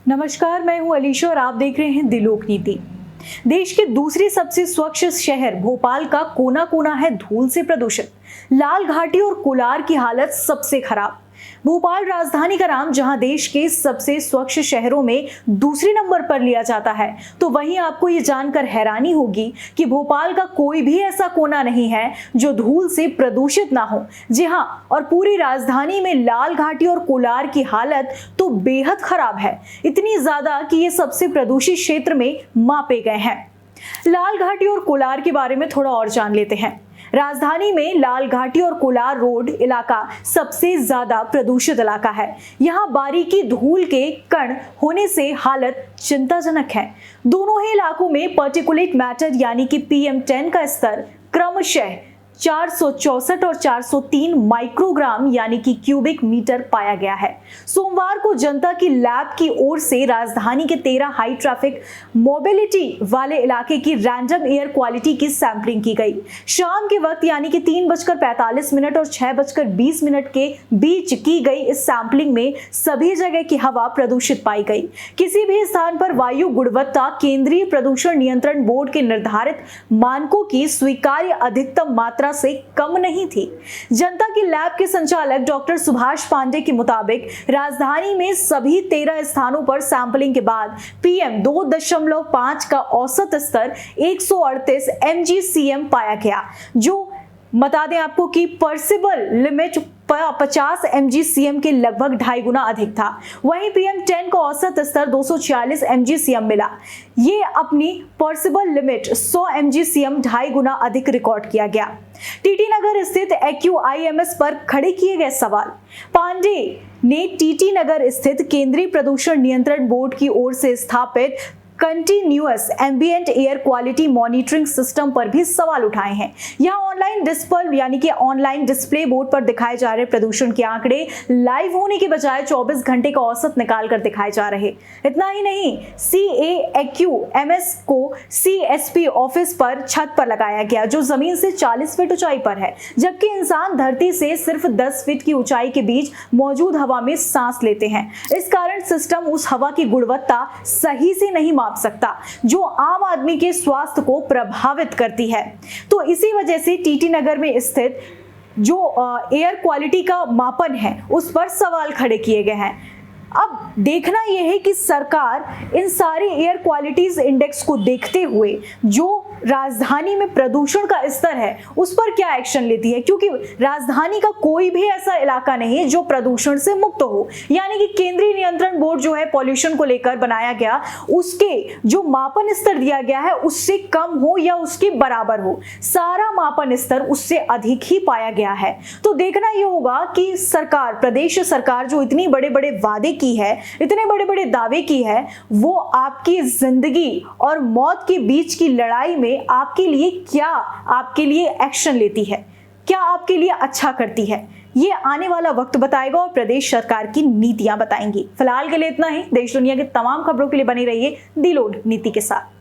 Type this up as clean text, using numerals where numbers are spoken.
नमस्कार, मैं हूं अलीशा और आप देख रहे हैं दिलोक नीति। देश के दूसरे सबसे स्वच्छ शहर भोपाल का कोना कोना है धूल से प्रदूषित। लाल घाटी और कोलार की हालत सबसे खराब। भोपाल राजधानी का नाम जहां देश के सबसे स्वच्छ शहरों में दूसरे नंबर पर लिया जाता है, तो वहीं आपको ये जानकर हैरानी होगी कि भोपाल का कोई भी ऐसा कोना नहीं है जो धूल से प्रदूषित ना हो। जी हां, और पूरी राजधानी में लाल घाटी और कोलार की हालत तो बेहद खराब है, इतनी ज्यादा कि ये सबसे प्रदूषित क्षेत्र में मापे गए हैं। लाल घाटी और कोलार के बारे में थोड़ा और जान लेते हैं। राजधानी में लाल घाटी और कोलार रोड इलाका सबसे ज्यादा प्रदूषित इलाका है। यहाँ बारीकी धूल के कण होने से हालत चिंताजनक है। दोनों ही इलाकों में पार्टिकुलेट मैटर यानी कि PM10 का स्तर क्रमशः 464 और 403 माइक्रोग्राम यानी कि क्यूबिक मीटर पाया गया है। सोमवार को जनता की लैब की ओर से राजधानी के 13 हाई ट्रैफिक मोबिलिटी वाले इलाके की रैंडम एयर क्वालिटी की सैंपलिंग की गई। शाम के वक्त यानी कि 3:45 और 6:20 के बीच की गई इस सैंपलिंग में सभी जगह की हवा प्रदूषित पाई गई। किसी भी स्थान पर वायु गुणवत्ता केंद्रीय प्रदूषण नियंत्रण बोर्ड के निर्धारित मानकों की स्वीकार्य अधिकतम मात्रा से कम नहीं थी। जनता की लैब के संचालक डॉक्टर सुभाष पांडे के मुताबिक राजधानी में सभी 13 स्थानों पर सैंपलिंग के बाद PM 2.5 का औसत स्तर 138 mgcm पाया गया, जो बता दें आपको कि पर्सिबल लिमिट 50 mgcm के लगभग 2.5 गुना अधिक था। वहीं PM10 का औसत स्तर 246 mgcm मिला। ये अपनी पर्सिबल लिमिट 100 mgcm 2.5 गुना अधिक रिकॉर्ड किया गया। टीटी नगर स्थित AQIMS पर खड़े किए गए सवाल। पांडे ने टीटी नगर स्थित केंद्रीय प्रदूषण नियंत्रण बोर्ड की ओर से स्थापित continuous ambient air quality monitoring system पर भी सवाल उठाए हैं। यहाँ ऑनलाइन डिस्प्ले बोर्ड पर दिखाए जा रहे प्रदूषण के आंकड़े लाइव होने के बजाय 24 घंटे का औसत निकाल कर दिखाए जा रहे। इतना ही नहीं, CAQMS को CSP ऑफिस पर छत पर लगाया गया, जो जमीन से 40 फीट ऊंचाई पर है, जबकि इंसान धरती से सिर्फ 10 फीट की ऊंचाई के बीच मौजूद हवा में सांस लेते हैं। इस कारण सिस्टम उस हवा की गुणवत्ता सही से नहीं माप सकता जो आम आदमी के स्वास्थ्य को प्रभावित करती है। तो इसी वजह से टीटी नगर में स्थित जो एयर क्वालिटी का मापन है उस पर सवाल खड़े किए गए हैं। अब देखना यह है कि सरकार इन सारे एयर क्वालिटीज इंडेक्स को देखते हुए जो राजधानी में प्रदूषण का स्तर है उस पर क्या एक्शन लेती है, क्योंकि राजधानी का कोई भी ऐसा इलाका नहीं जो प्रदूषण से मुक्त हो। यानी कि केंद्रीय नियंत्रण बोर्ड जो है पॉल्यूशन को लेकर बनाया गया, उसके जो मापन स्तर दिया गया है उससे कम हो या उसके बराबर हो। सारा मापन स्तर उससे अधिक ही पाया गया है। तो देखना यह होगा कि सरकार, प्रदेश सरकार जो इतनी बड़े बड़े वादे की है, इतने बड़े बड़े दावे की है, वो आपकी जिंदगी और मौत के बीच की लड़ाई में आपके लिए एक्शन लेती है, क्या आपके लिए अच्छा करती है, ये आने वाला वक्त बताएगा और प्रदेश सरकार की नीतियां बताएंगी। फिलहाल के लिए इतना ही। देश दुनिया की तमाम खबरों के लिए बने रहिए दिलोक नीति के साथ।